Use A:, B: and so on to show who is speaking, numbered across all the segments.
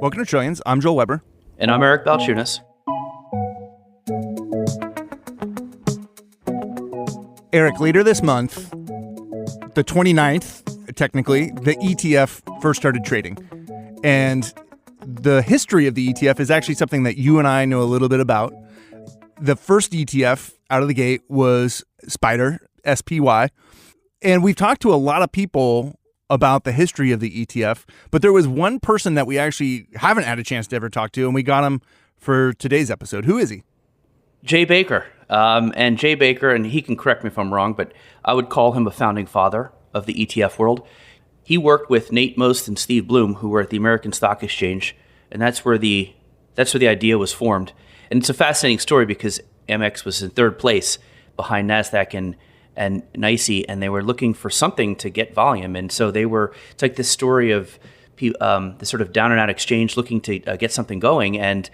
A: Welcome to Trillions. I'm Joel Weber.
B: And I'm Eric Balchunas.
A: Eric, later this month, the 29th, technically, the ETF first started trading. And the history of the ETF is actually something that you and I know a little bit about. The first ETF out of the gate was SPDR, SPY. And we've talked to a lot of people about the history of the ETF, but there was one person that we actually haven't had a chance to ever talk to, and we got him for today's episode. Who is he?
B: Jay Baker. And Jay Baker, and he can correct me if I'm wrong, but I would call him a founding father of the ETF world. He worked with Nate Most and Steve Bloom, who were at the American Stock Exchange, and that's where the idea was formed. And it's a fascinating story because Amex was in third place behind NASDAQ and NYSE, and they were looking for something to get volume. And so it's like this story of the sort of down and out exchange looking to get something going, and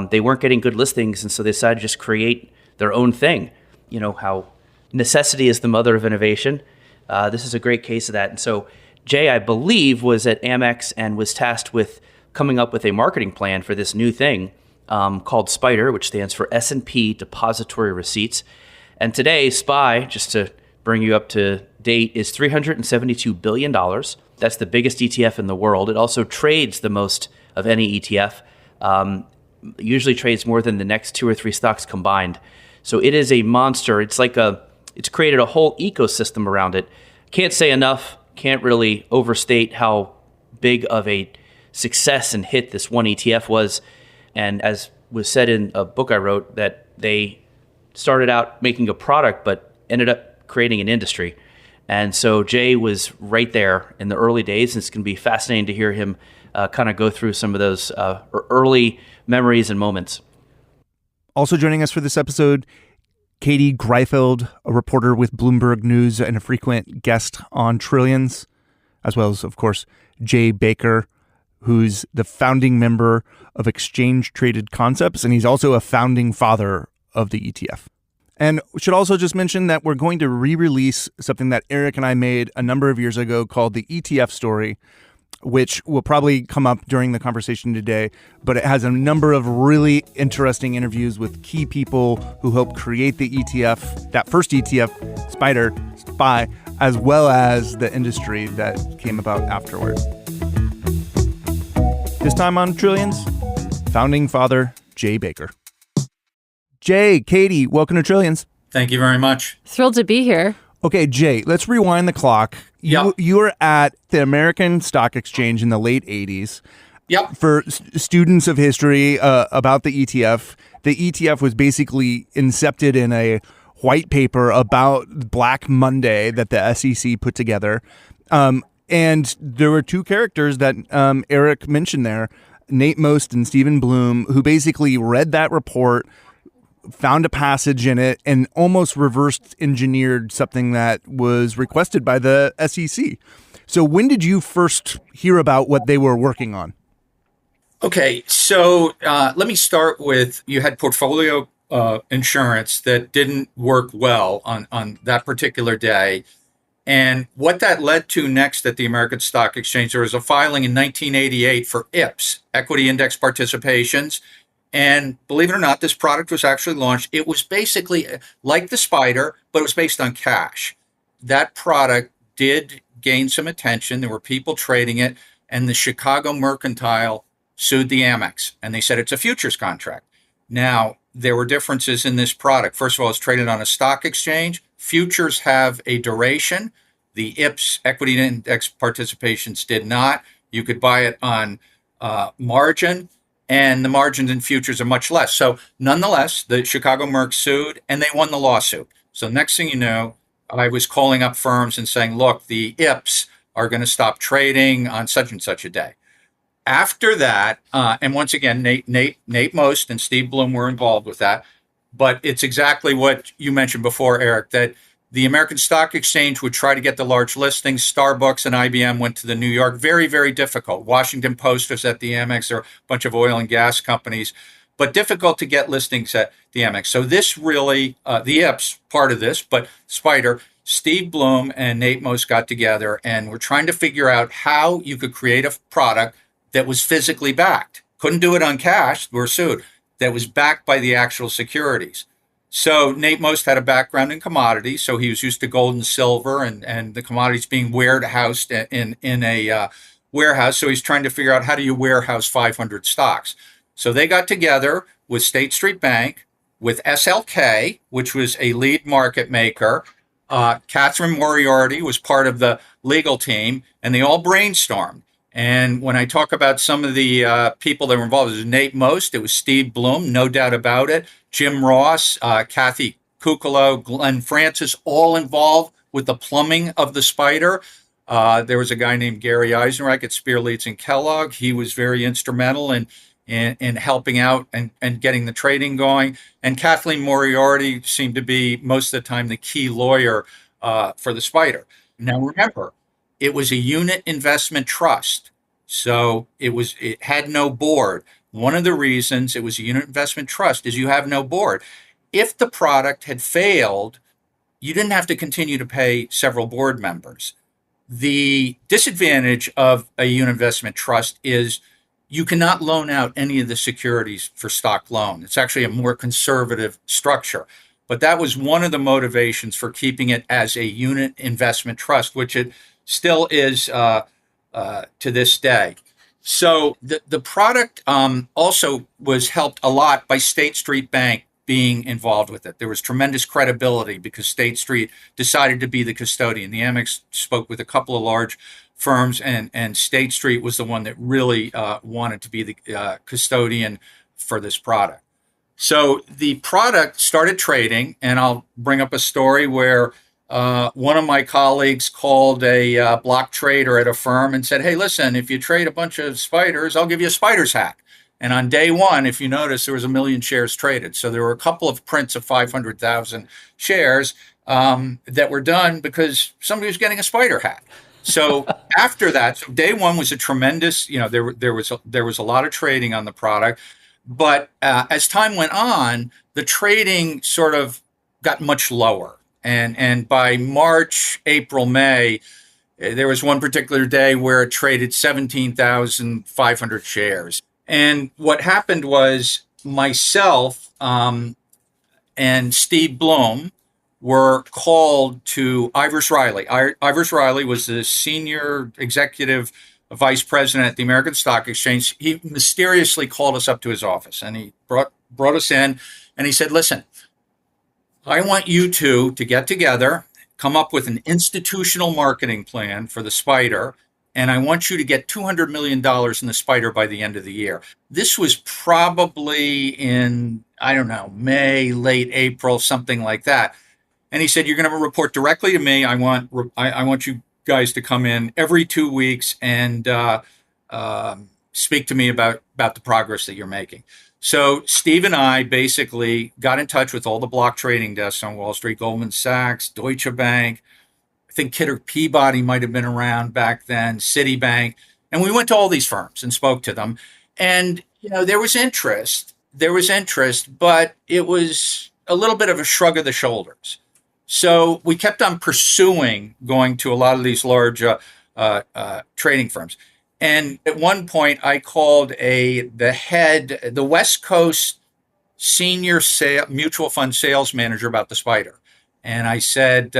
B: they weren't getting good listings, and so they decided to just create their own thing. You know how necessity is the mother of innovation. This is a great case of that. And so Jay, I believe, was at Amex and was tasked with coming up with a marketing plan for this new thing called SPDR, which stands for S&P Depository Receipts. And today, SPY, just to bring you up to date, is $372 billion. That's the biggest ETF in the world. It also trades the most of any ETF. Usually trades more than the next 2 or 3 stocks combined. So it is a monster. It's created a whole ecosystem around it. Can't say enough, can't really overstate how big of a success and hit this one ETF was. And as was said in a book I wrote, that they started out making a product, but ended up creating an industry. And so Jay was right there in the early days. And it's going to be fascinating to hear him kind of go through some of those early memories and moments.
A: Also joining us for this episode, Katie Greifeld, a reporter with Bloomberg News and a frequent guest on Trillions, as well as, of course, Jay Baker, who's the founding member of Exchange Traded Concepts, and he's also a founding father of the ETF. And we should also just mention that we're going to re-release something that Eric and I made a number of years ago called the ETF Story, which will probably come up during the conversation today, but it has a number of really interesting interviews with key people who helped create the ETF, that first ETF, SPY, as well as the industry that came about afterward. This time on Trillions, founding father Jay Baker. Jay, Katie, welcome to Trillions.
C: Thank you very much.
D: Thrilled to be here.
A: Okay, Jay, let's rewind the clock.
C: Yep.
A: You were at the American Stock Exchange in the late 80s.
C: Yep.
A: For students of history about the ETF was basically incepted in a white paper about Black Monday that the SEC put together. And there were 2 characters that Eric mentioned there, Nate Most and Stephen Bloom, who basically read that report, found a passage in it, and almost reverse engineered something that was requested by the SEC. So when did you first hear about what they were working on?
C: Okay, so let me start with, you had portfolio insurance that didn't work well on that particular day. And what that led to next at the American Stock Exchange, there was a filing in 1988 for ETFs, Equity Index Participations. And believe it or not, this product was actually launched. It was basically like the SPDR, but it was based on cash. That product did gain some attention. There were people trading it, and the Chicago Mercantile sued the Amex, and they said it's a futures contract. Now, there were differences in this product. First of all, it's traded on a stock exchange. Futures have a duration. The ETFs, Equity Index Participations, did not. You could buy it on margin, and the margins in futures are much less. So nonetheless, the Chicago Merc sued, and they won the lawsuit. So next thing you know, I was calling up firms and saying, look, the ETFs are going to stop trading on such and such a day. After that, and once again, Nate Most and Steve Bloom were involved with that. But it's exactly what you mentioned before, Eric, that the American Stock Exchange would try to get the large listings. Starbucks and IBM went to the New York. Very, very difficult. Washington Post was at the Amex. There are a bunch of oil and gas companies, but difficult to get listings at the Amex. So this really, the ETFs part of this, but SPDR, Steve Bloom and Nate Most got together and were trying to figure out how you could create a product that was physically backed. Couldn't do it on cash. We're sued. That was backed by the actual securities. So Nate Most had a background in commodities, so he was used to gold and silver and the commodities being warehoused in a warehouse. So he's trying to figure out how do you warehouse 500 stocks. So they got together with State Street Bank, with SLK, which was a lead market maker. Catherine Moriarty was part of the legal team, and they all brainstormed. And when I talk about some of the people that were involved, it was Nate Most, it was Steve Bloom, no doubt about it, Jim Ross, Kathy Kukolo, Glenn Francis, all involved with the plumbing of the spider. There was a guy named Gary Eisenreich at Spear Leeds and Kellogg. He was very instrumental in helping out and getting the trading going. And Kathleen Moriarty seemed to be most of the time the key lawyer for the spider. Now remember, it was a unit investment trust, so it had no board. One of the reasons it was a unit investment trust is you have no board. If the product had failed, you didn't have to continue to pay several board members. The disadvantage of a unit investment trust is you cannot loan out any of the securities for stock loan. It's actually a more conservative structure. But that was one of the motivations for keeping it as a unit investment trust, which it still is to this day. So the product also was helped a lot by State Street Bank being involved with it. There was tremendous credibility because State Street decided to be the custodian. The Amex spoke with a couple of large firms, and State Street was the one that really wanted to be the custodian for this product. So the product started trading, and I'll bring up a story where one of my colleagues called a block trader at a firm and said, hey, listen, if you trade a bunch of spiders, I'll give you a spider's hack. And on day one, if you notice, there was 1 million shares traded. So there were a couple of prints of 500,000 shares that were done because somebody was getting a spider hack. So after that, so day one was a tremendous, there was a lot of trading on the product. But as time went on, the trading sort of got much lower. And by March, April, May, there was one particular day where it traded 17,500 shares. And what happened was myself and Steve Bloom were called to Ivers Riley. Ivers Riley was the senior executive vice president at the American Stock Exchange. He mysteriously called us up to his office, and he brought us in, and he said, listen, I want you two to get together, come up with an institutional marketing plan for the spider, and I want you to get $200 million in the spider by the end of the year. This was probably in, I don't know, May, late April, something like that. And he said, you're going to report directly to me. I want you guys to come in every 2 weeks and speak to me about the progress that you're making. So Steve and I basically got in touch with all the block trading desks on Wall Street, Goldman Sachs, Deutsche Bank. I think Kidder Peabody might have been around back then, Citibank. And we went to all these firms and spoke to them. And, there was interest, but it was a little bit of a shrug of the shoulders. So we kept on pursuing going to a lot of these large trading firms. And at one point, I called the West Coast senior mutual fund sales manager about the spider. And I said,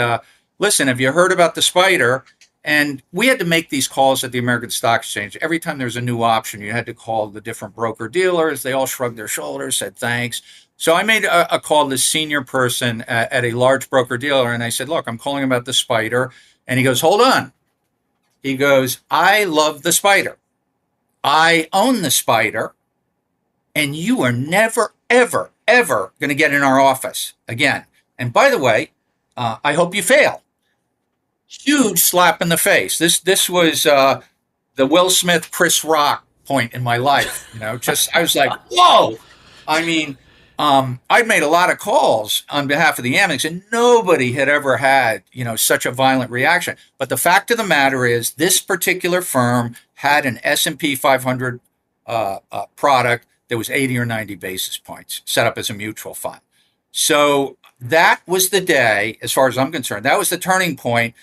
C: listen, have you heard about the spider? And we had to make these calls at the American Stock Exchange. Every time there was a new option, you had to call the different broker dealers. They all shrugged their shoulders, said thanks. So I made a call to the senior person at a large broker dealer, and I said, look, I'm calling about the spider. And he goes, hold on. He goes, I love the spider. I own the spider, and you are never, ever, ever going to get in our office again. And by the way, I hope you fail. Huge slap in the face. This was the Will Smith, Chris Rock point in my life. I was like, whoa. I mean, I'd made a lot of calls on behalf of the Amex, and nobody had ever had, such a violent reaction. But the fact of the matter is, this particular firm had an S&P 500 product that was 80 or 90 basis points set up as a mutual fund. So that was the day, as far as I'm concerned, that was the turning point.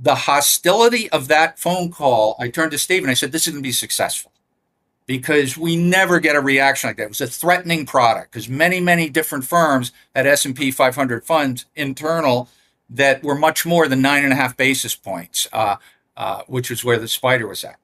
C: The hostility of that phone call, I turned to Steve and I said, this is going to be successful. because we never get a reaction like that. It was a threatening product because many, many different firms had S&P 500 funds internal that were much more than 9.5 basis points, which was where the spider was at.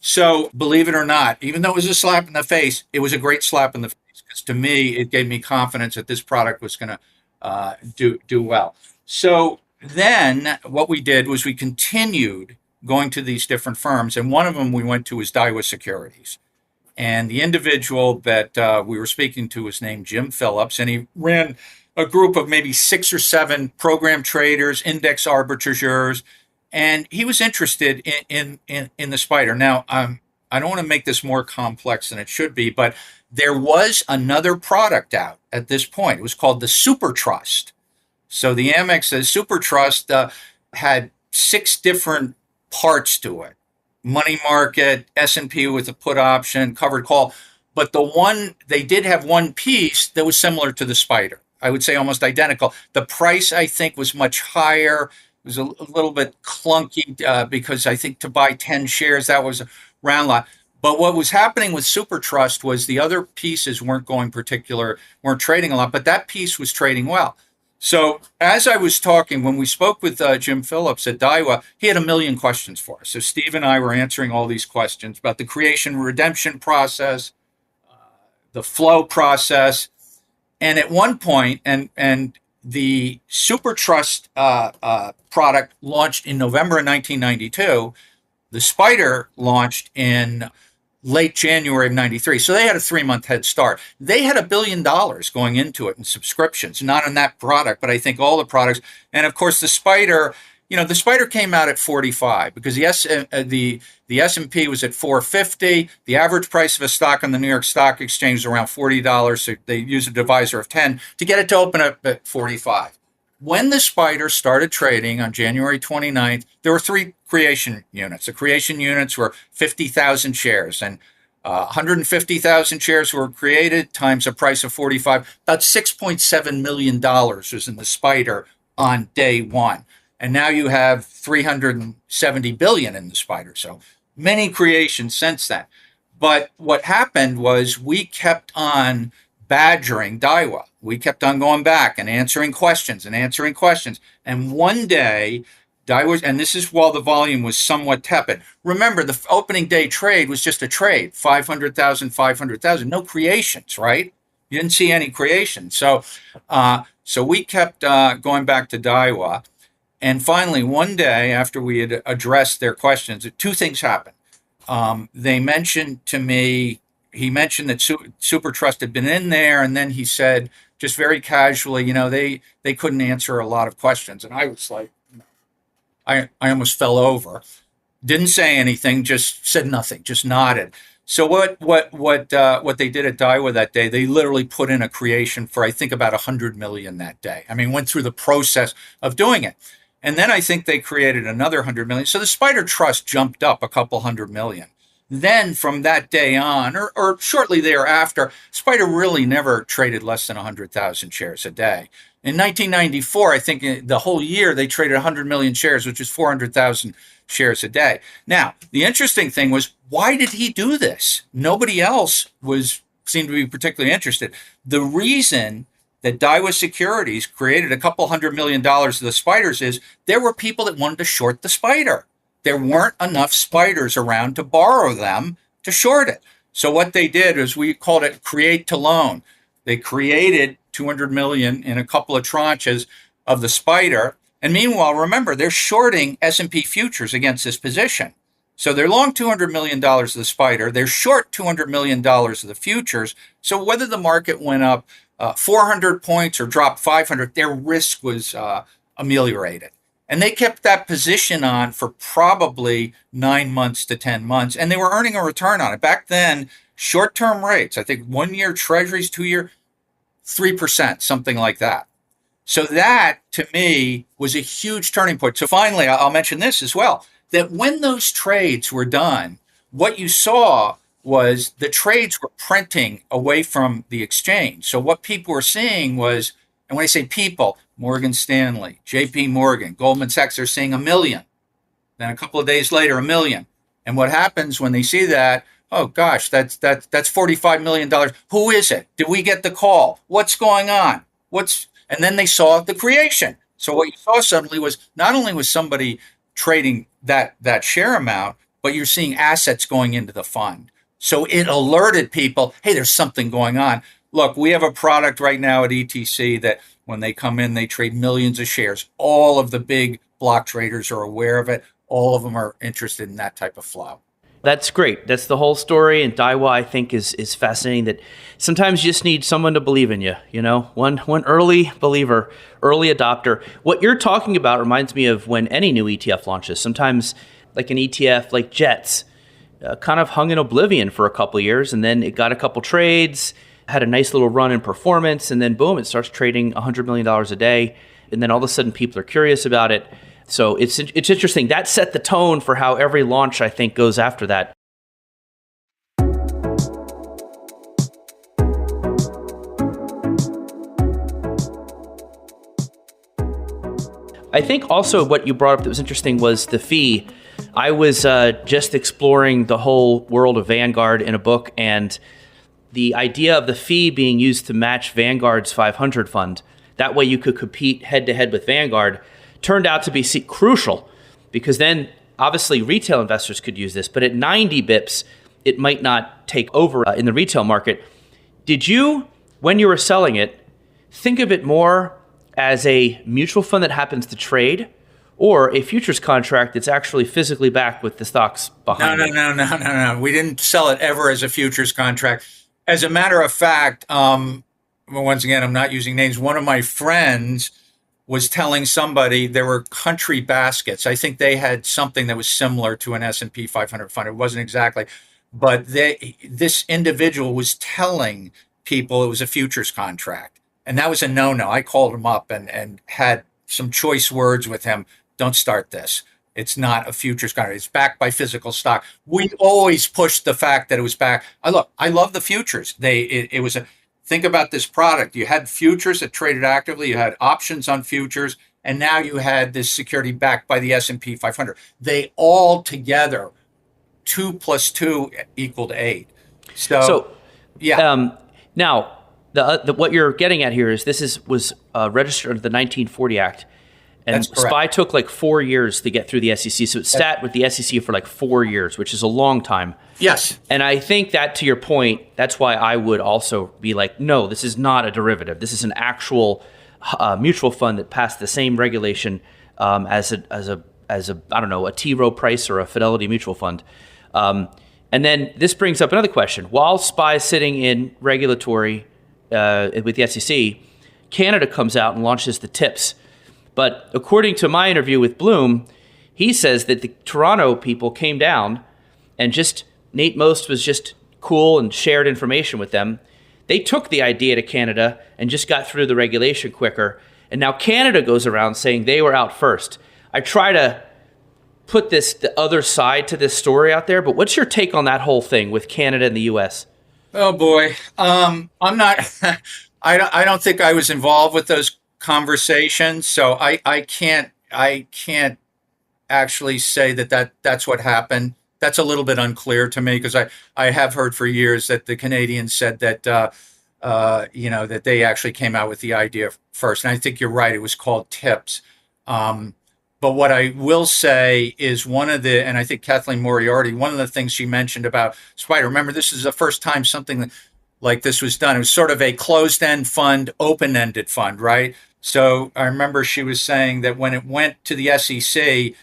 C: So believe it or not, even though it was a slap in the face, it was a great slap in the face because to me, it gave me confidence that this product was going to do well. So then what we did was we continued going to these different firms, and one of them we went to was Daiwa Securities. And the individual that we were speaking to was named Jim Phillips, and he ran a group of maybe 6 or 7 program traders, index arbitrageurs, and he was interested in the spider. Now, I don't want to make this more complex than it should be, but there was another product out at this point. It was called the Super Trust. So the Amex Super Trust had 6 different parts to it. Money market, S&P with a put option, covered call. But they did have one piece that was similar to the spider. I would say almost identical. The price, I think, was much higher. It was a little bit clunky because I think to buy 10 shares, that was a round lot. But what was happening with Super Trust was the other pieces weren't trading a lot, but that piece was trading well. So as I was talking, when we spoke with Jim Phillips at Daiwa, he had 1 million questions for us. So Steve and I were answering all these questions about the creation redemption process, the flow process. And at one point, and the Super Trust product launched in November of 1992. The Spider launched in late January of 93. So they had a 3-month head start. They had $1 billion going into it in subscriptions, not in that product, but I think all the products. And of course, the Spider, the Spider came out at 45 because the S&P was at 450. The average price of a stock on the New York Stock Exchange was around $40. So they used a divisor of 10 to get it to open up at 45. When the Spider started trading on January 29th, there were 3 creation units. The creation units were 50,000 shares, and 150,000 shares were created times a price of 45. About $6.7 million was in the Spider on day one. And now you have 370 billion in the Spider. So many creations since then. But what happened was we kept on badgering Daiwa. We kept on going back and answering questions. And one day, Daiwa, and this is while the volume was somewhat tepid. Remember, the opening day trade was just a trade, 500,000, 500,000, no creations, right? You didn't see any creations. So we kept going back to Daiwa. And finally, one day after we had addressed their questions, 2 things happened. They mentioned to me, he mentioned that Super Trust had been in there, and then he said, just very casually, they couldn't answer a lot of questions. And I was like, I almost fell over. Didn't say anything, just said nothing, just nodded. So what they did at Daiwa that day, they literally put in a creation for, I think, about 100 million that day. I mean, went through the process of doing it. And then I think they created another 100 million. So the Spider Trust jumped up a couple 100 million. Then from that day on, or shortly thereafter, Spider really never traded less than 100,000 shares a day. In 1994, I think the whole year they traded 100 million shares, which is 400,000 shares a day. Now, the interesting thing was, why did he do this? Nobody else seemed to be particularly interested. The reason that Daiwa Securities created a couple $100 million of the Spiders is there were people that wanted to short the Spider. There weren't enough Spiders around to borrow them to short it. So what they did is, we called it create to loan. They created 200 million in a couple of tranches of the Spider. And meanwhile, remember, they're shorting S&P futures against this position. So they're long $200 million of the Spider. They're short $200 million of the futures. So whether the market went up 400 points or dropped 500, their risk was ameliorated. And they kept that position on for probably 9 months to 10 months, and they were earning a return on it. Back then, short-term rates, I think 1-year treasuries, 2-year, 3%, something like that. So that, to me, was a huge turning point. So finally, I'll mention this as well, that when those trades were done, what you saw was the trades were printing away from the exchange. So what people were seeing was, and when I say people, Morgan Stanley, JP Morgan, Goldman Sachs, they're seeing 1 million. Then a couple of days later, 1 million. And what happens when they see that, Oh gosh, that's $45 million. Who is it? Did we get the call? What's going on? And then they saw the creation. So what you saw suddenly was not only was somebody trading that share amount, but you're seeing assets going into the fund. So it alerted people, hey, there's something going on. Look, we have a product right now at ETC that when they come in, they trade millions of shares. All of the big block traders are aware of it. All of them are interested in that type of flow.
B: That's great. That's the whole story. And Daiwa, I think, is fascinating that sometimes you just need someone to believe in you, one early believer, early adopter. What you're talking about reminds me of when any new ETF launches. Sometimes like an ETF like Jets kind of hung in oblivion for a couple of years, and then it got a couple trades, had a nice little run in performance, and then boom, it starts trading $100 million a day. And then all of a sudden people are curious about it. So it's interesting. That set the tone for how every launch, I think, goes after that. I think also what you brought up that was interesting was the fee. I was just exploring the whole world of Vanguard in a book, and the idea of the fee being used to match Vanguard's 500 fund. That way you could compete head-to-head with Vanguard turned out to be crucial, because then obviously retail investors could use this, but at 90 bips, it might not take over in the retail market. Did you, when you were selling it, think of it more as a mutual fund that happens to trade, or a futures contract that's actually physically backed with the stocks behind it?
C: No. We didn't sell it ever as a futures contract. As a matter of fact, once again, I'm not using names. One of my friends was telling somebody there were country baskets. I think they had something that was similar to an S&P 500 fund. It wasn't exactly, but this individual was telling people it was a futures contract. And that was a no-no. I called him up and had some choice words with him. Don't start this. It's not a futures contract. It's backed by physical stock. We always pushed the fact that it was backed. I love the futures. It was a... Think about this product. You had futures that traded actively. You had options on futures, and now you had this security backed by the S&P 500. They all together, 2 + 2 = 8. So yeah.
B: Now, what you're getting at here is this was registered under the 1940 Act. And SPY took like 4 years to get through the SEC. So it sat with the SEC for like 4 years, which is a long time.
C: Yes.
B: And I think that, to your point, that's why I would also be like, no, this is not a derivative. This is an actual mutual fund that passed the same regulation as a I don't know, a T. Rowe Price or a Fidelity mutual fund. And then this brings up another question. While SPY is sitting in regulatory with the SEC, Canada comes out and launches the TIPS. But according to my interview with Bloom, he says that the Toronto people came down and Nate Most was just cool and shared information with them. They took the idea to Canada and just got through the regulation quicker. And now Canada goes around saying they were out first. I try to put the other side to this story out there, but what's your take on that whole thing with Canada and the US?
C: Oh boy. I'm not, I don't think I was involved with those conversations, so I can't actually say that's what happened. That's a little bit unclear to me, because I have heard for years that the Canadians said that that they actually came out with the idea first, and I think you're right. It was called TIPS. But what I will say is and I think Kathleen Moriarty, one of the things she mentioned about SPY. Remember, this is the first time something like this was done. It was sort of a closed-end fund, open-ended fund, right? So I remember she was saying that when it went to the SEC,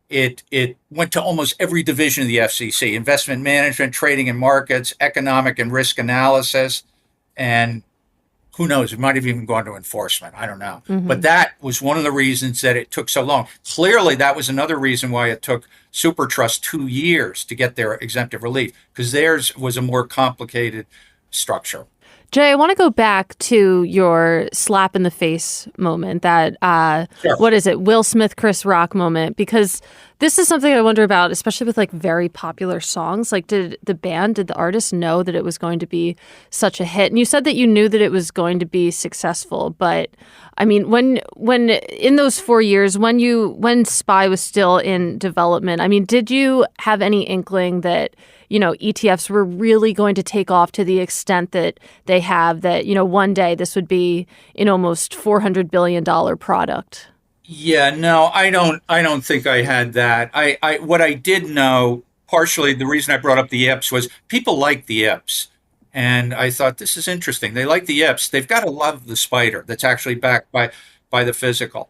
C: it went to almost every division of the FCC: investment management, trading and markets, economic and risk analysis, and who knows, it might have even gone to enforcement. I don't know. Mm-hmm. But that was one of the reasons that it took so long. Clearly, that was another reason why it took Super Trust 2 years to get their exemptive relief, because theirs was a more complicated structure.
D: Jay, I want to go back to your slap in the face moment, that,
C: Sure.
D: What is it, Will Smith, Chris Rock moment, because This is something I wonder about, especially with like very popular songs. Like, did the artist know that it was going to be such a hit? And you said that you knew that it was going to be successful, but I mean, when in those 4 years, when SPY was still in development, I mean, did you have any inkling that, ETFs were really going to take off to the extent that they have, that, one day this would be an almost $400 billion product?
C: Yeah, no, I don't think I had that. What I did know, partially the reason I brought up the IPS was people like the IPS. And I thought this is interesting. They like the IPS. They've got to love the spider that's actually backed by the physical.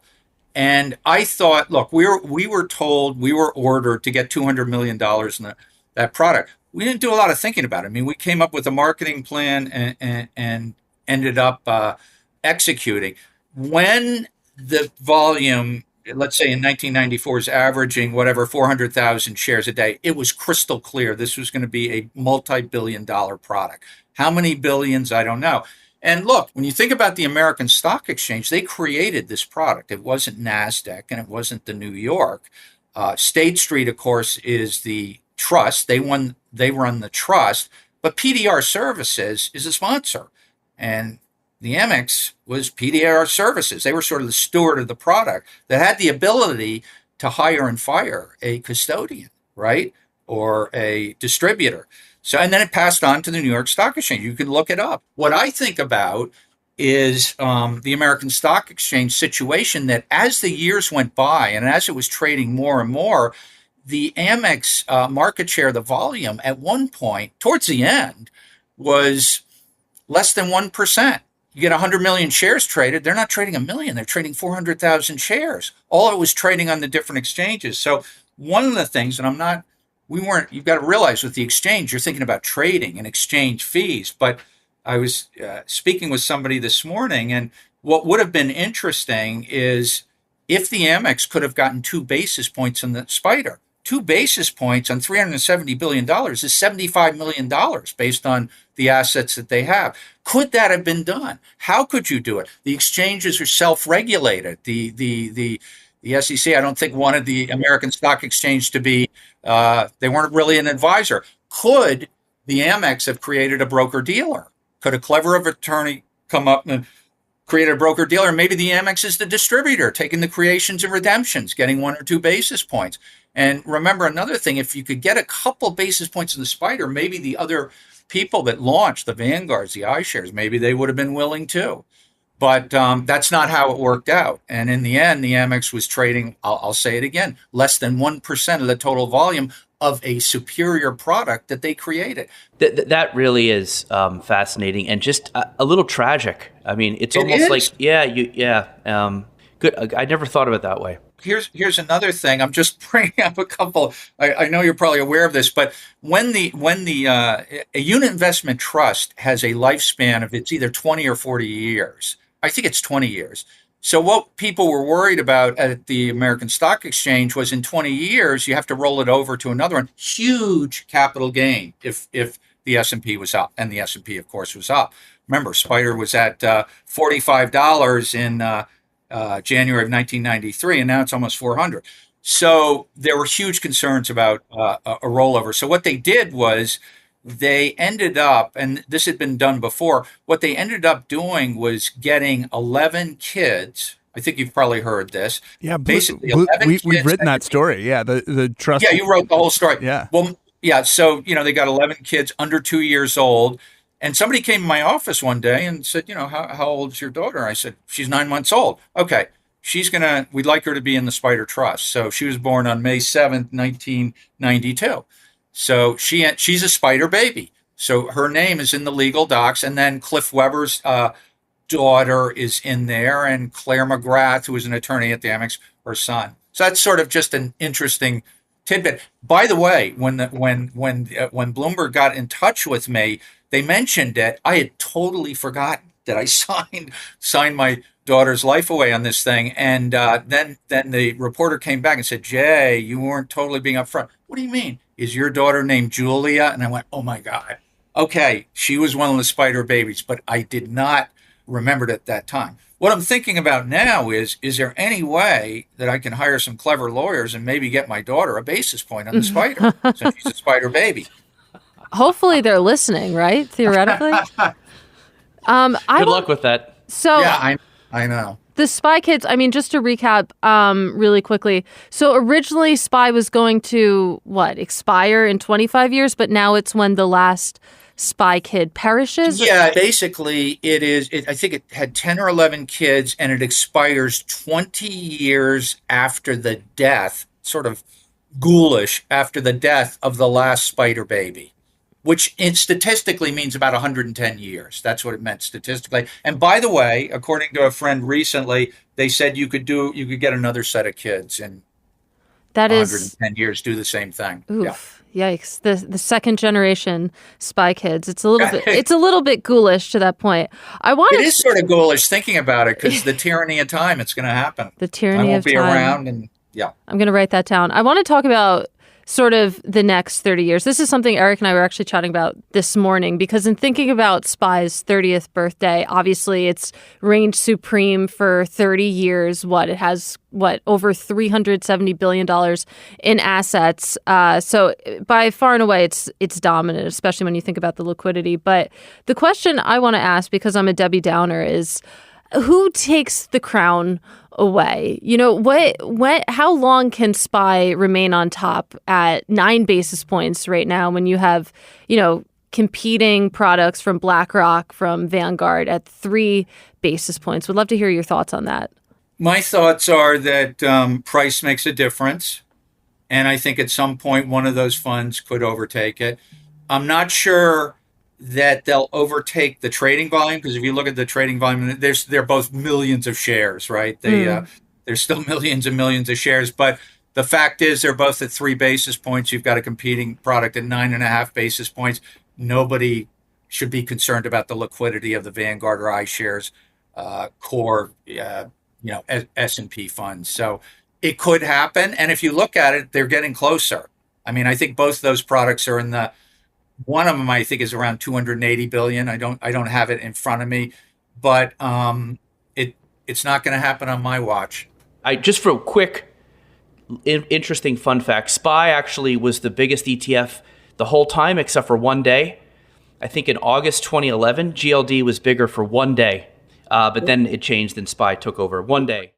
C: And I thought, look, we were told, we were ordered to get $200 million in that product. We didn't do a lot of thinking about it. I mean, we came up with a marketing plan and ended up executing. When the volume, let's say in 1994, is averaging whatever 400,000 shares a day, it was crystal clear this was going to be a multi-billion-dollar product. How many billions? I don't know. And look, when you think about the American Stock Exchange, they created this product. It wasn't NASDAQ and it wasn't the New York. State Street, of course, is the trust. They run the trust, but PDR Services is a sponsor. And the Amex was PDR Services. They were sort of the steward of the product that had the ability to hire and fire a custodian, right? Or a distributor. So, and then it passed on to the New York Stock Exchange. You can look it up. What I think about is the American Stock Exchange situation, that as the years went by and as it was trading more and more, the Amex market share, the volume at one point towards the end was less than 1%. You get 100 million shares traded. They're not trading a million. They're trading 400,000 shares. All it was trading on the different exchanges. So one of the things, and you've got to realize with the exchange, you're thinking about trading and exchange fees. But I was speaking with somebody this morning, and what would have been interesting is if the Amex could have gotten 2 basis points on the spider. 2 basis points on $370 billion is $75 million based on the assets that they have. Could that have been done? How could you do it? The exchanges are self-regulated. The SEC, I don't think, wanted the American Stock Exchange to be, they weren't really an advisor. Could the Amex have created a broker-dealer? Could a clever attorney come up and create a broker-dealer? Maybe the Amex is the distributor, taking the creations and redemptions, getting 1 or 2 basis points. And remember another thing, if you could get a couple basis points in the spider, maybe the other people that launched, the Vanguards, the iShares, maybe they would have been willing too. But that's not how it worked out. And in the end, the Amex was trading, I'll say it again, less than 1% of the total volume of a superior product that they created.
B: That really is fascinating and just a little tragic. I mean, it's almost like, good. I never thought of it that way.
C: Here's another thing. I'm just bringing up a couple. I know you're probably aware of this, but when a unit investment trust has a lifespan of it's either 20 or 40 years, I think it's 20 years. So what people were worried about at the American Stock Exchange was in 20 years, you have to roll it over to another one. Huge capital gain if the S&P was up, and the S&P, of course, was up. Remember, Spider was at $45 in January of 1993, and now it's almost 400. So there were huge concerns about a rollover. So what they did was they ended up, and this had been done before, what they ended up doing was getting 11 kids. I think you've probably heard this.
A: Yeah,
C: basically,
A: we've written that story. Yeah, the trust.
C: Yeah, you wrote the whole story.
A: Yeah.
C: Well, yeah. So they got 11 kids under 2 years old, and somebody came in my office one day and said, how old is your daughter? I said, she's 9 months old. Okay, we'd like her to be in the Spider Trust. So she was born on May 7th, 1992. So she's a Spider baby. So her name is in the legal docs, and then Cliff Weber's daughter is in there, and Claire McGrath, who is an attorney at the Amex, her son. So that's sort of just an interesting tidbit. By the way, when Bloomberg got in touch with me, they mentioned it. I had totally forgotten that I signed my daughter's life away on this thing, and then the reporter came back and said, "Jay, you weren't totally being upfront." What do you mean? Is your daughter named Julia? And I went, oh my God. Okay, she was one of the Spider babies, but I did not remember it at that time. What I'm thinking about now is there any way that I can hire some clever lawyers and maybe get my daughter a basis point on the spider, since she's a spider baby?
D: Hopefully they're listening, right? Theoretically.
B: Good luck with that.
D: So
C: Yeah, I know.
D: the Spy Kids, I mean, just to recap really quickly. So originally Spy was going to, expire in 25 years, but now it's when the last Spy Kid perishes?
C: Yeah, basically I think it had 10 or 11 kids, and it expires 20 years after the death, sort of ghoulish, after the death of the last spider baby, which statistically means about 110 years. That's what it meant statistically. And by the way, according to a friend recently, they said you could get another set of kids in
D: that
C: 110 years, do the same thing.
D: Oof. Yikes. The second generation Spy Kids. It's a little bit ghoulish to that point.
C: It is sort of ghoulish thinking about it, because the tyranny of time, it's going to happen.
D: The tyranny of time.
C: I won't be around, and yeah.
D: I'm going to write that down. I want to talk about sort of the next 30 years. This is something Eric and I were actually chatting about this morning, because in thinking about Spy's 30th birthday, obviously it's reigned supreme for 30 years. It has over $370 billion in assets. So by far and away, it's dominant, especially when you think about the liquidity. But the question I want to ask, because I'm a Debbie Downer, is who takes the crown away? How long can Spy remain on top at 9 basis points right now, when you have, competing products from BlackRock, from Vanguard at 3 basis points? Would love to hear your thoughts on that.
C: My thoughts are that price makes a difference. And I think at some point, one of those funds could overtake it. I'm not sure that they'll overtake the trading volume, because if you look at the trading volume, they're both millions of shares, right? There's still millions and millions of shares, but the fact is they're both at 3 basis points. You've got a competing product at 9.5 basis points. Nobody should be concerned about the liquidity of the Vanguard or iShares core, S&P funds. So it could happen, and if you look at it, they're getting closer. I mean, I think both those products are in the. One of them, I think, is around 280 billion. I don't have it in front of me, but it's not going to happen on my watch.
B: Just for a quick, interesting fun fact, SPY actually was the biggest ETF the whole time except for one day. I think in August 2011, GLD was bigger for one day, but then it changed and SPY took over one day.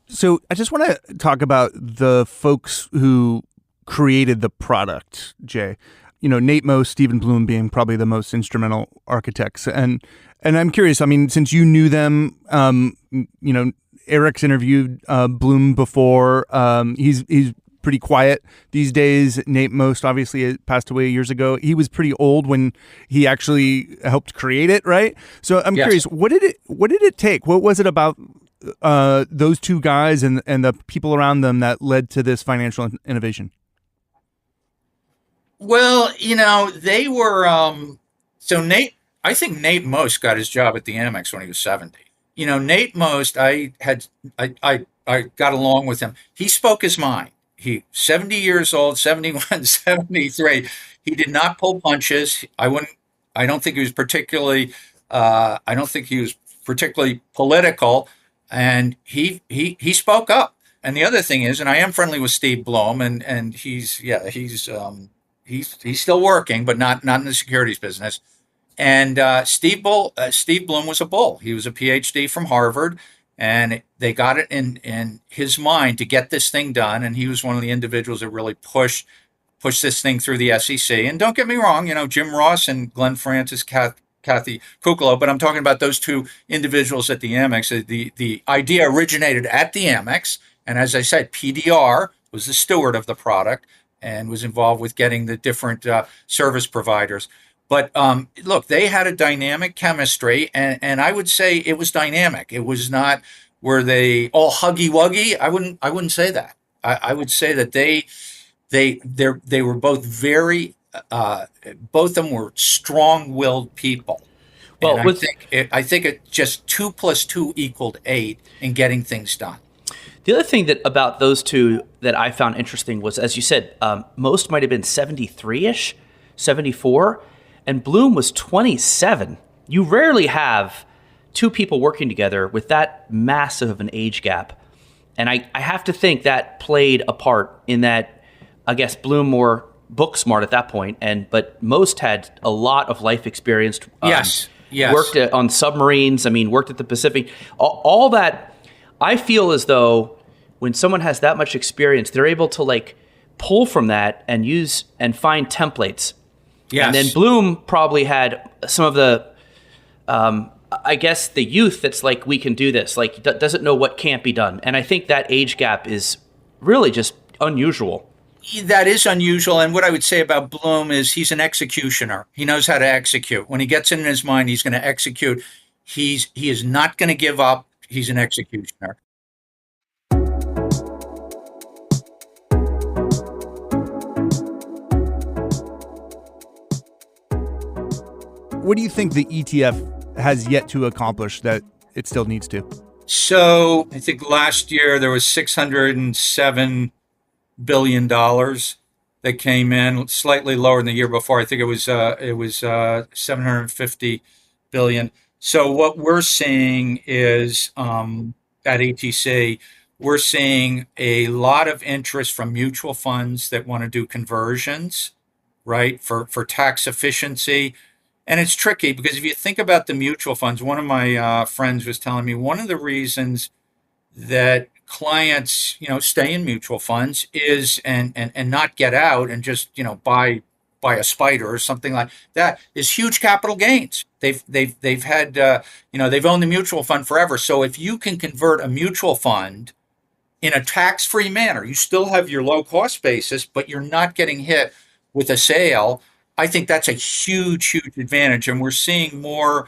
A: So I just want to talk about the folks who created the product, Jay. Nate Most, Stephen Bloom being probably the most instrumental architects. And I'm curious, I mean, since you knew them, Eric's interviewed Bloom before. He's pretty quiet these days. Nate Most obviously passed away years ago. He was pretty old when he actually helped create it, right? So I'm curious, what did it take? What was it about those two guys and the people around them that led to this financial innovation?
C: Well, they were, I think Nate Most got his job at the Amex when he was 70. Nate Most, I got along with him. He spoke his mind. He 70 years old, 71, 73. He did not pull punches. I don't think he was particularly political, and he spoke up. And the other thing is, and I am friendly with Steve Bloom, and he's still working, but not in the securities business. And Steve Bloom was a bull. He was a PhD from Harvard, and they got it in his mind to get this thing done. And he was one of the individuals that really pushed this thing through the SEC. And don't get me wrong, Jim Ross and Glenn Francis, Kathy Kuklo, but I'm talking about those two individuals at the Amex. The idea originated at the Amex, and as I said, PDR was the steward of the product and was involved with getting the different service providers. But look, they had a dynamic chemistry, and I would say it was dynamic. It was not, were they all huggy wuggy? I wouldn't say that. I would say that they were both very both of them were strong-willed people. Well, I think it just 2 + 2 = 8 in getting things done.
B: The other thing about those two that I found interesting was, as you said, Most might have been 73-ish, 74, and Bloom was 27. You rarely have two people working together with that massive of an age gap. And I have to think that played a part in that. I guess Bloom more book smart at that point, but most had a lot of life experience.
C: Yes.
B: Worked on submarines. I mean, worked at the Pacific. All that. I feel as though when someone has that much experience, they're able to like pull from that and use and find templates.
C: Yes.
B: And then Bloom probably had some of the, I guess, the youth that's like, we can do this, like doesn't know what can't be done. And I think that age gap is really just unusual.
C: That is unusual. And what I would say about Bloom is he's an executioner. He knows how to execute. When he gets it in his mind, he's going to execute. He is not going to give up. He's an executioner.
A: What do you think the ETF has yet to accomplish that it still needs to?
C: So I think last year there was $607 billion that came in, slightly lower than the year before. I think it was 750 billion. So what we're seeing is at ATC, we're seeing a lot of interest from mutual funds that want to do conversions, right, for tax efficiency. And it's tricky because if you think about the mutual funds, one of my friends was telling me one of the reasons that clients, stay in mutual funds is and not get out and just, buy a spider or something like that is huge capital gains. They've had, they've owned the mutual fund forever. So if you can convert a mutual fund in a tax-free manner, you still have your low cost basis, but you're not getting hit with a sale. I think that's a huge advantage. And we're seeing more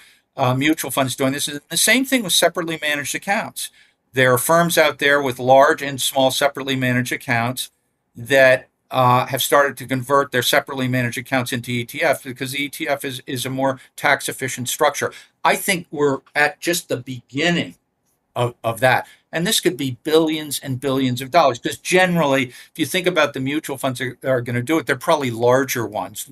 C: mutual funds doing this. And the same thing with separately managed accounts. There are firms out there with large and small separately managed accounts that have started to convert their separately managed accounts into ETFs because the ETF is a more tax efficient structure. I think we're at just the beginning of that. And this could be billions and billions of dollars because generally, if you think about the mutual funds that are going to do it, they're probably larger ones,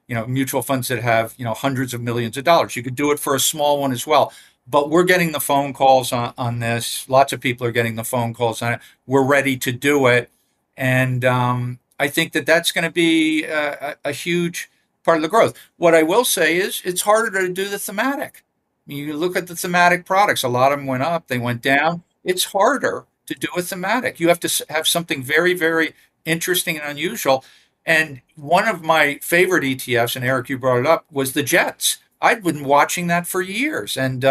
C: mutual funds that have, hundreds of millions of dollars. You could do it for a small one as well. But we're getting the phone calls on this. Lots of people are getting the phone calls on it. We're ready to do it. And I think that's going to be a huge part of the growth. What I will say is it's harder to do the thematic. You look at the thematic products. A lot of them went up. They went down. It's harder to do a thematic. You have to have something very, very interesting and unusual. And one of my favorite ETFs, and Eric, you brought it up, was the Jets. I'd been watching that for years. And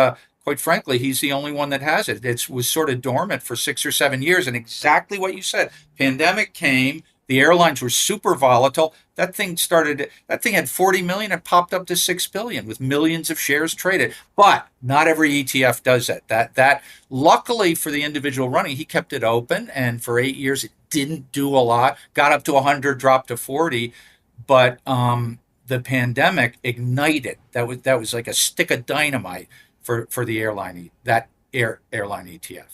C: quite frankly, he's the only one that has it. It was sort of dormant for 6 or 7 years. And exactly what you said, pandemic came, the airlines were super volatile. That thing had 40 million. It popped up to 6 billion with millions of shares traded. But not every ETF does that. That luckily for the individual running, he kept it open. And for 8 years, it didn't do a lot. Got up to 100, dropped to 40. But the pandemic ignited. That was like a stick of dynamite for the airline ETF.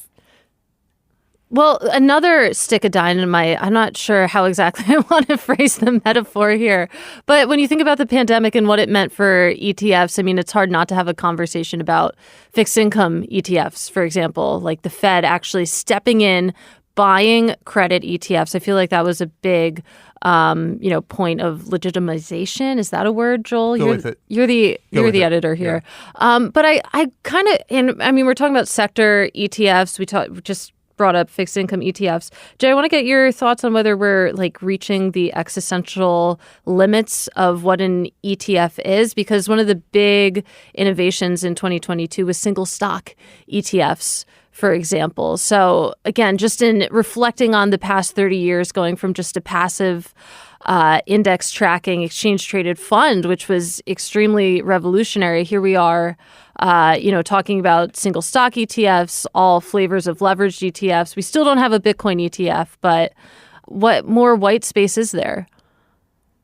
D: Well, another stick of dynamite, I'm not sure how exactly I want to phrase the metaphor here, but when you think about the pandemic and what it meant for ETFs, I mean, it's hard not to have a conversation about fixed income ETFs, for example, like the Fed actually stepping in, buying credit ETFs. I feel like that was a big point of legitimization. Is that a word, Joel?
A: Go with it.
D: You're the editor here. Yeah. But I kind of, and I mean, we're talking about sector ETFs. We just brought up fixed income ETFs. Jay, I want to get your thoughts on whether we're like reaching the existential limits of what an ETF is, because one of the big innovations in 2022 was single stock ETFs, for example. So again, just in reflecting on the past 30 years, going from just a passive index tracking exchange traded fund, which was extremely revolutionary. Here we are, talking about single stock ETFs, all flavors of leveraged ETFs. We still don't have a Bitcoin ETF, but what more white space is there?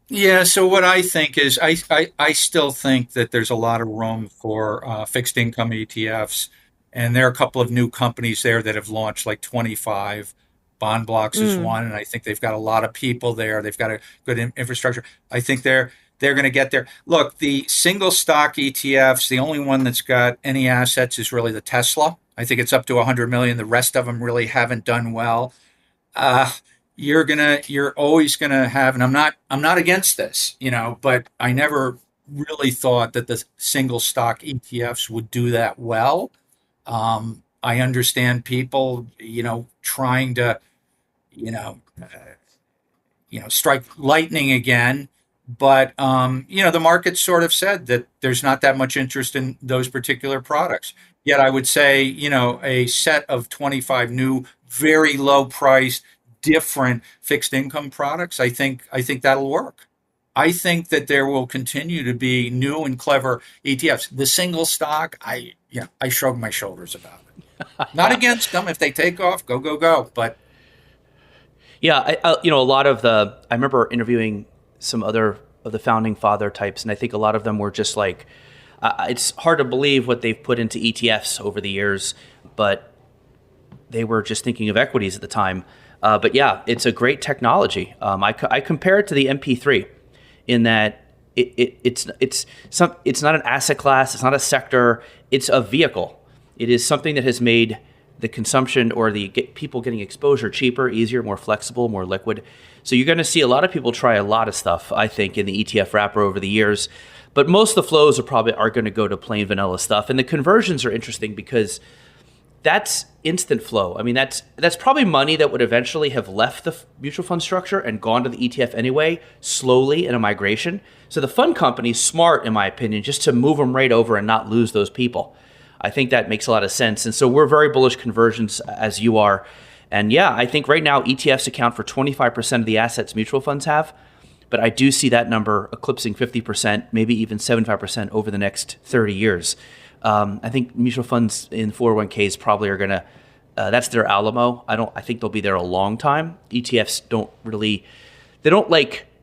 C: Yeah, so what I think is I still think that there's a lot of room for fixed income ETFs. And there are a couple of new companies there that have launched like 25. Bond Blocks is one, and I think they've got a lot of people there. They've got a good infrastructure. I think they're they're going to get there. Look, the single stock ETFs, the only one that's got any assets is really the Tesla. I think it's up to 100 million. The rest of them really haven't done well. You're always gonna have, and I'm not against this, but I never really thought that the single stock ETFs would do that well. I understand people, trying to, you know, uh, strike lightning again. But the market sort of said that there's not that much interest in those particular products. Yet I would say, a set of 25 new, very low priced, different fixed income products, I think that'll work. I think that there will continue to be new and clever ETFs. The single stock, I shrug my shoulders about it. Not against them. If they take off, go, go, go. But
B: Yeah, a lot of I remember interviewing some other of the founding father types, and I think a lot of them were just like, it's hard to believe what they've put into ETFs over the years, but they were just thinking of equities at the time. But yeah, it's a great technology. I compare it to the MP3 in that it's not an asset class, it's not a sector, it's a vehicle. It is something that has made the consumption or people getting exposure cheaper, easier, more flexible, more liquid. So you're going to see a lot of people try a lot of stuff, I think, in the ETF wrapper over the years. But most of the flows are going to go to plain vanilla stuff. And the conversions are interesting because that's instant flow. I mean, that's probably money that would eventually have left the mutual fund structure and gone to the ETF anyway, slowly in a migration. So the fund company's smart, in my opinion, just to move them right over and not lose those people. I think that makes a lot of sense. And so we're very bullish conversions, as you are. And yeah, I think right now ETFs account for 25% of the assets mutual funds have. But I do see that number eclipsing 50%, maybe even 75% over the next 30 years. I think mutual funds in 401ks probably are going to, that's their Alamo. I think they'll be there a long time. ETFs don't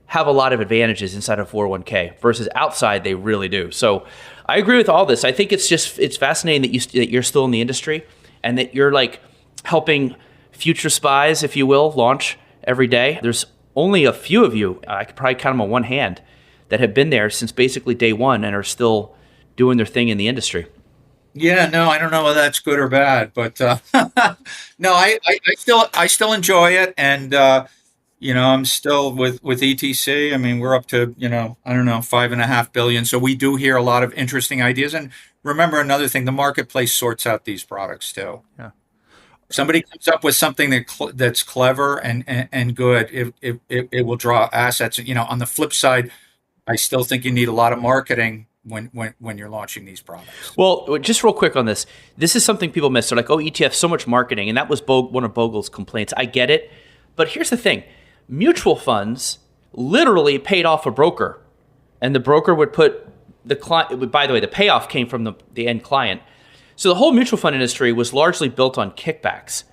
B: have a lot of advantages inside of 401k versus outside they really do. So I agree with all this. I think it's fascinating that you're still in the industry and that you're like helping future spies, if you will, launch every day. There's only a few of you, I could probably count them on one hand, that have been there since basically day one and are still doing their thing in the industry.
C: yeah, no, I don't know whether that's good or bad, but no, I still enjoy it, and I'm still with ETC. I mean, we're up to I don't know, 5.5 billion. So we do hear a lot of interesting ideas. And remember another thing: the marketplace sorts out these products too.
A: Yeah.
C: Somebody comes up with something that's clever and good, it will draw assets. On the flip side, I still think you need a lot of marketing when you're launching these products.
B: Well, just real quick on this. This is something people miss. They're like, oh, ETF, so much marketing. And that was one of Bogle's complaints. I get it. But here's the thing. Mutual funds literally paid off a broker. And the broker would put the client, by the way, the payoff came from the end client. So the whole mutual fund industry was largely built on kickbacks.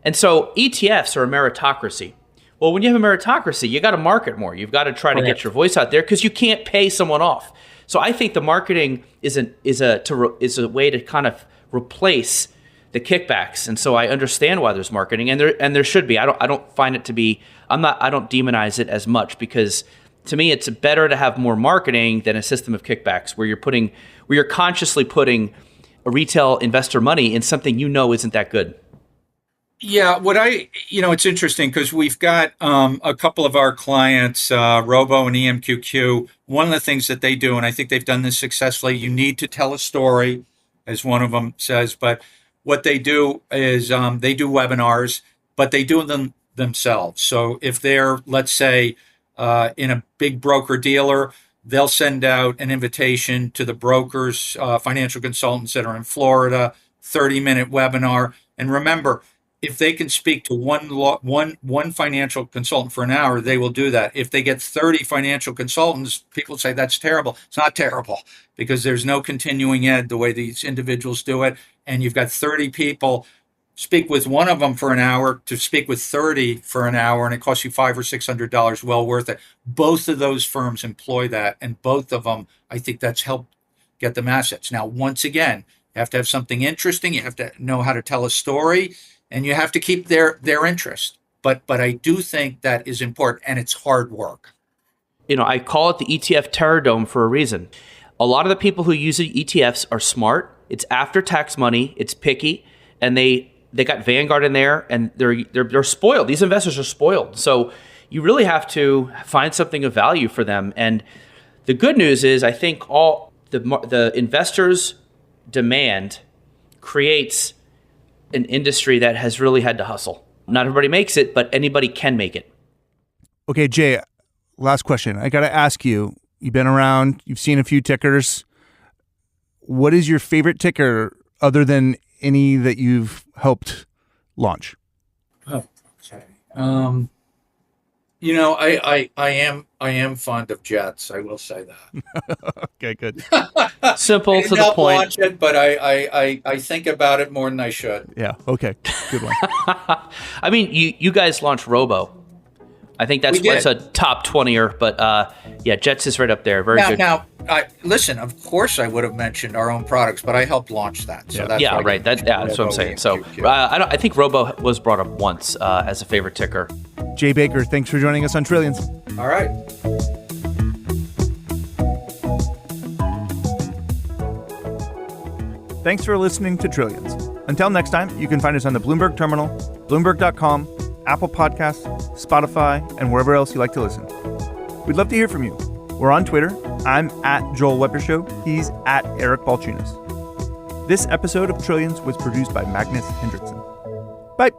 B: And so ETFs are a meritocracy. Well, when you have a meritocracy, you got to market more. You've got to try to get your voice out there because you can't pay someone off. So I think the marketing is a way to kind of replace the kickbacks. And so I understand why there's marketing, and there should be. I don't find it to be. I don't demonize it as much because to me it's better to have more marketing than a system of kickbacks where you're consciously putting a retail investor money in something isn't that good.
C: Yeah, it's interesting because we've got a couple of our clients, Robo and EMQQ. One of the things that they do, and I think they've done this successfully, you need to tell a story, as one of them says. But what they do is they do webinars, but they do them themselves. So if they're, let's say, in a big broker dealer, they'll send out an invitation to the brokers, financial consultants that are in Florida, 30-minute webinar. And remember, if they can speak to one financial consultant for an hour, they will do that. If they get 30 financial consultants, people say that's terrible. It's not terrible because there's no continuing ed the way these individuals do it. And you've got 30 people speak with one of them for an hour to speak with 30 for an hour, and it costs you $500 or $600. Well worth it. Both of those firms employ that, and both of them, I think that's helped get them assets. Now, once again, you have to have something interesting. You have to know how to tell a story. And you have to keep their interest. But I do think that is important, and it's hard work.
B: I call it the ETF Terror Dome for a reason. A lot of the people who use the ETFs are smart. It's after-tax money. It's picky, and they got Vanguard in there, and they're spoiled. These investors are spoiled. So you really have to find something of value for them. And the good news is, I think all the investors' demand creates an industry that has really had to hustle. Not everybody makes it, but anybody can make it.
A: Okay, Jay, last question. I got to ask you, you've been around, you've seen a few tickers. What is your favorite ticker other than any that you've helped launch?
C: Oh, okay. I am fond of jets. I will say that.
A: Okay, good.
B: Simple to the point.
C: Launch it, but I think about it more than I should.
A: Yeah. Okay. Good one.
B: I mean, you guys launched Robo. I think that's a top 20er, but yeah, Jets is right up there. Very good.
C: Now, listen. Of course, I would have mentioned our own products, but I helped launch that. So that's
B: right. That's what I'm saying. So I think Robo was brought up once as a favorite ticker.
A: Jay Baker, thanks for joining us on Trillions.
C: All right.
A: Thanks for listening to Trillions. Until next time, you can find us on the Bloomberg Terminal, Bloomberg.com, Apple Podcasts, Spotify, and wherever else you like to listen. We'd love to hear from you. We're on Twitter. I'm at Joel Weber Show. He's at Eric Balchunas. This episode of Trillions was produced by Magnus Hendrickson. Bye.